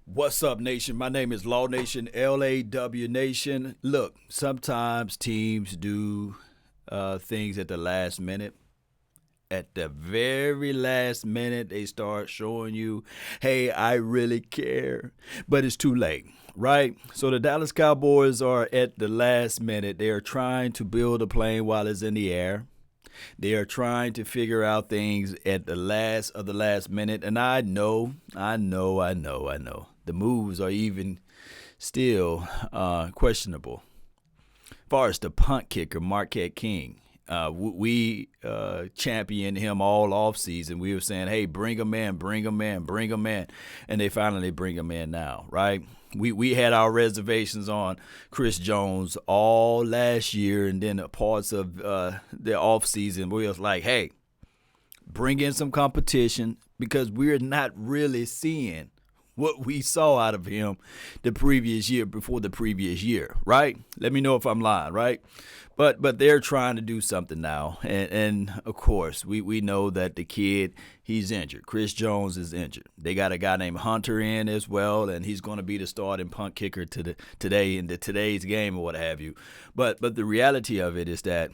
What's up, Nation? My name is Law Nation, LAW Nation. Look, sometimes teams do things at the last minute. At the very last minute, they start showing you, hey, I really care. But it's too late, right? So the Dallas Cowboys are at the last minute. They are trying to build a plane while it's in the air. They are trying to figure out things at the last minute. And I know. The moves are even still questionable. As far as the punt kicker, Marquette King, we championed him all offseason. We were saying, hey, bring him in. And they finally bring him in now, right? We had our reservations on Chris Jones all last year, and then parts of the offseason we was like, hey, bring in some competition because we're not really seeing what we saw out of him the previous year before the previous year, right? Let me know if I'm lying, right? But they're trying to do something now. And of course, we know that the kid, he's injured. Chris Jones is injured. They got a guy named Hunter in as well, and he's going to be the starting punt kicker today in today's game or what have you. But the reality of it is that,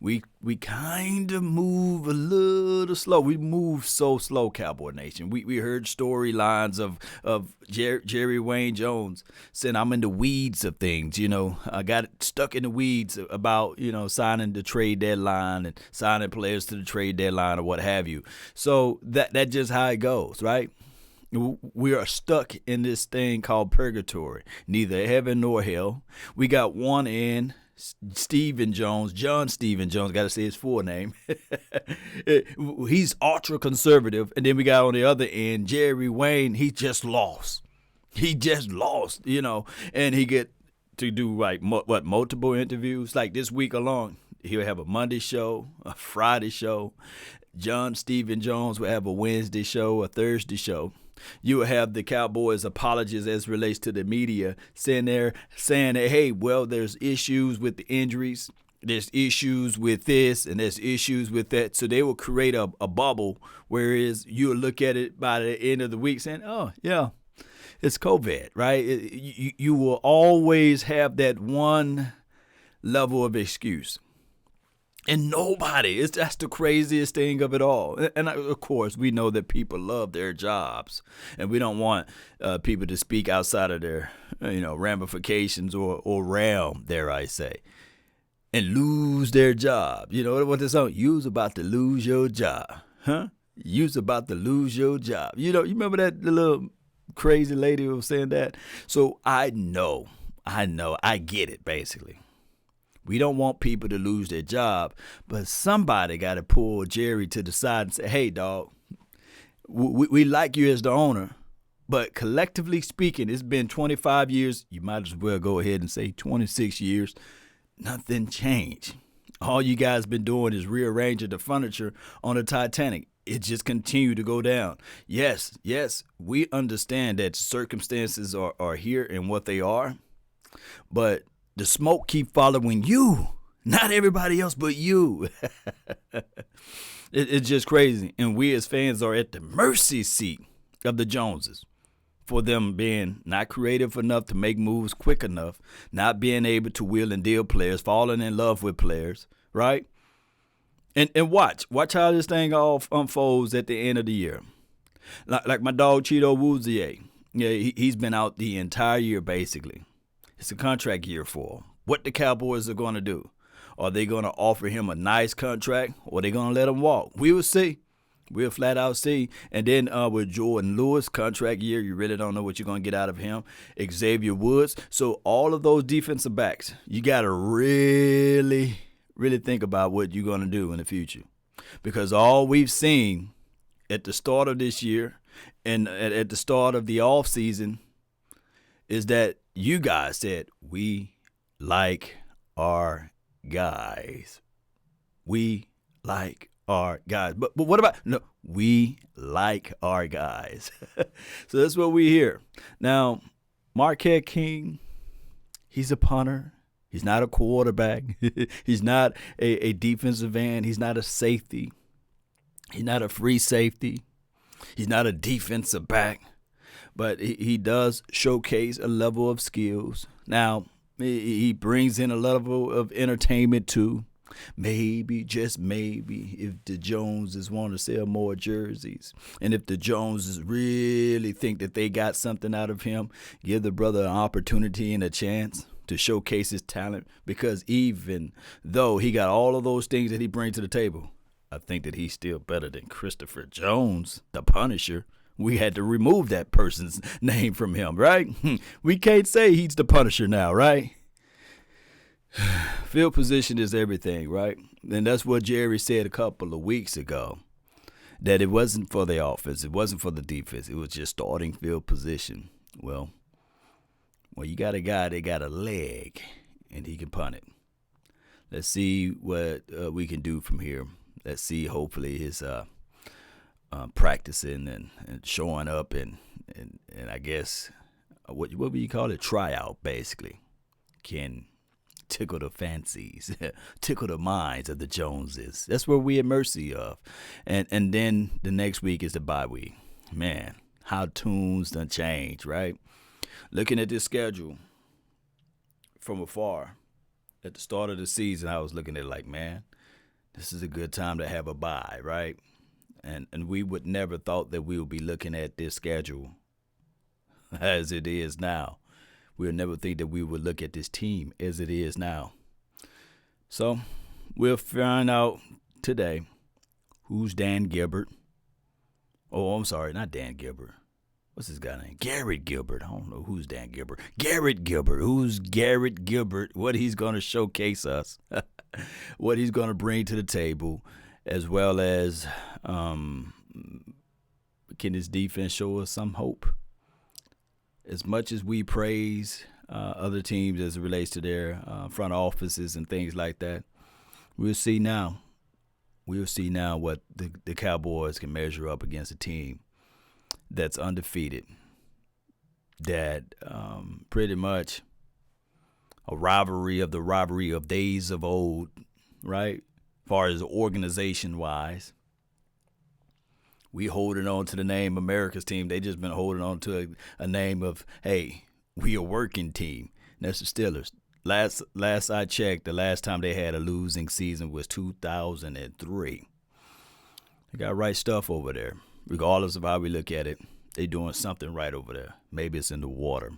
we kind of move a little slow. We move so slow, Cowboy Nation. We heard storylines of Jerry Wayne Jones saying, I'm in the weeds of things. I got stuck in the weeds about, signing the trade deadline and signing players to the trade deadline or what have you. So that's just how it goes, right? We are stuck in this thing called purgatory, neither heaven nor hell. We got one end, John Stephen Jones, got to say his full name. He's ultra conservative. And then we got on the other end, Jerry Wayne, he just lost, and he get to do like multiple interviews. Like this week alone, he'll have a Monday show, a Friday show. John Stephen Jones will have a Wednesday show, a Thursday show. You will have the Cowboys apologies as relates to the media saying that, hey, well, there's issues with the injuries. There's issues with this and there's issues with that. So they will create a bubble, whereas you'll look at it by the end of the week saying, oh, yeah, it's COVID, right? You will always have that one level of excuse. And that's the craziest thing of it all. And of course, we know that people love their jobs, and we don't want people to speak outside of their, ramifications or realm, dare I say, and lose their job. You know what this song? You's about to lose your job, huh? You's about to lose your job. You remember that the little crazy lady who was saying that? So I get it basically. We don't want people to lose their job, but somebody got to pull Jerry to the side and say, hey, dog, we like you as the owner, but collectively speaking, it's been 25 years. You might as well go ahead and say 26 years. Nothing changed. All you guys been doing is rearranging the furniture on the Titanic. It just continued to go down. Yes, we understand that circumstances are here and what they are, but the smoke keep following you, not everybody else but you. It's just crazy. And we as fans are at the mercy seat of the Joneses for them being not creative enough to make moves quick enough, not being able to wheel and deal players, falling in love with players, right? And watch how this thing all unfolds at the end of the year. Like my dog Cheeto Woozier. Yeah, he's been out the entire year basically. It's a contract year for him. What the Cowboys are going to do? Are they going to offer him a nice contract, or are they going to let him walk? We will see. We'll flat out see. And then with Jordan Lewis, contract year, you really don't know what you're going to get out of him. Xavier Woods. So all of those defensive backs, you got to really, really think about what you're going to do in the future. Because all we've seen at the start of this year and at the start of the offseason is that you guys said, we like our guys. We like our guys. But what about, no, we like our guys. So that's what we hear. Now, Marquette King, he's a punter. He's not a quarterback. He's not a defensive end. He's not a safety. He's not a free safety. He's not a defensive back. But he does showcase a level of skills. Now, he brings in a level of entertainment too. Maybe, just maybe, if the Joneses want to sell more jerseys, and if the Joneses really think that they got something out of him, give the brother an opportunity and a chance to showcase his talent. Because even though he got all of those things that he brings to the table, I think that he's still better than Christopher Jones, the Punisher. We had to remove that person's name from him, right? We can't say he's the Punisher now, right? Field position is everything, right? And that's what Jerry said a couple of weeks ago, that it wasn't for the offense, it wasn't for the defense, it was just starting field position. Well, you got a guy that got a leg, and he can punt it. Let's see what we can do from here. Let's see, hopefully, his practicing and showing up and I guess, what would you call it? Tryout, basically, can tickle the fancies, tickle the minds of the Joneses. That's where we at mercy of. And then the next week is the bye week. Man, how tunes done change, right? Looking at this schedule from afar at the start of the season, I was looking at it like, man, this is a good time to have a bye, right? And we would never thought that we would be looking at this schedule as it is now. We'll never think that we would look at this team as it is now. So we'll find out today who's Dan Gilbert. Oh, I'm sorry, not Dan Gilbert. What's his guy name? Garrett Gilbert. I don't know who's Dan Gilbert. Garrett Gilbert. Who's Garrett Gilbert? What he's going to showcase us. What he's going to bring to the table, as well as can his defense show us some hope? As much as we praise other teams as it relates to their front offices and things like that, we'll see now. We'll see now what the Cowboys can measure up against a team that's undefeated, that pretty much a rivalry of days of old, right? As far as organization-wise. We holding on to the name America's team. They just been holding on to a name of, hey, we a working team. And that's the Steelers. Last I checked, the last time they had a losing season was 2003. They got right stuff over there. Regardless of how we look at it, they doing something right over there. Maybe it's in the water.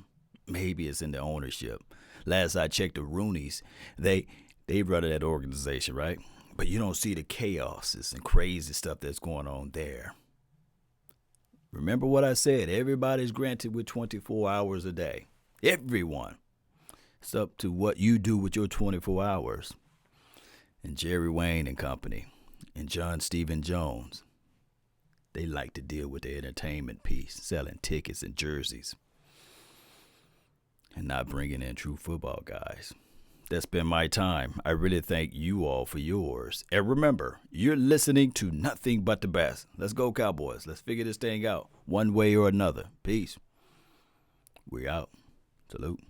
Maybe it's in the ownership. Last I checked, the Rooneys, they run that organization, right? But you don't see the chaos and crazy stuff that's going on there. Remember what I said. Everybody's granted with 24 hours a day. Everyone. It's up to what you do with your 24 hours. And Jerry Wayne and company and John Stephen Jones, they like to deal with the entertainment piece, selling tickets and jerseys, and not bringing in true football guys. That's been my time. I really thank you all for yours. And remember, you're listening to nothing but the best. Let's go, Cowboys. Let's figure this thing out one way or another. Peace. We out. Salute.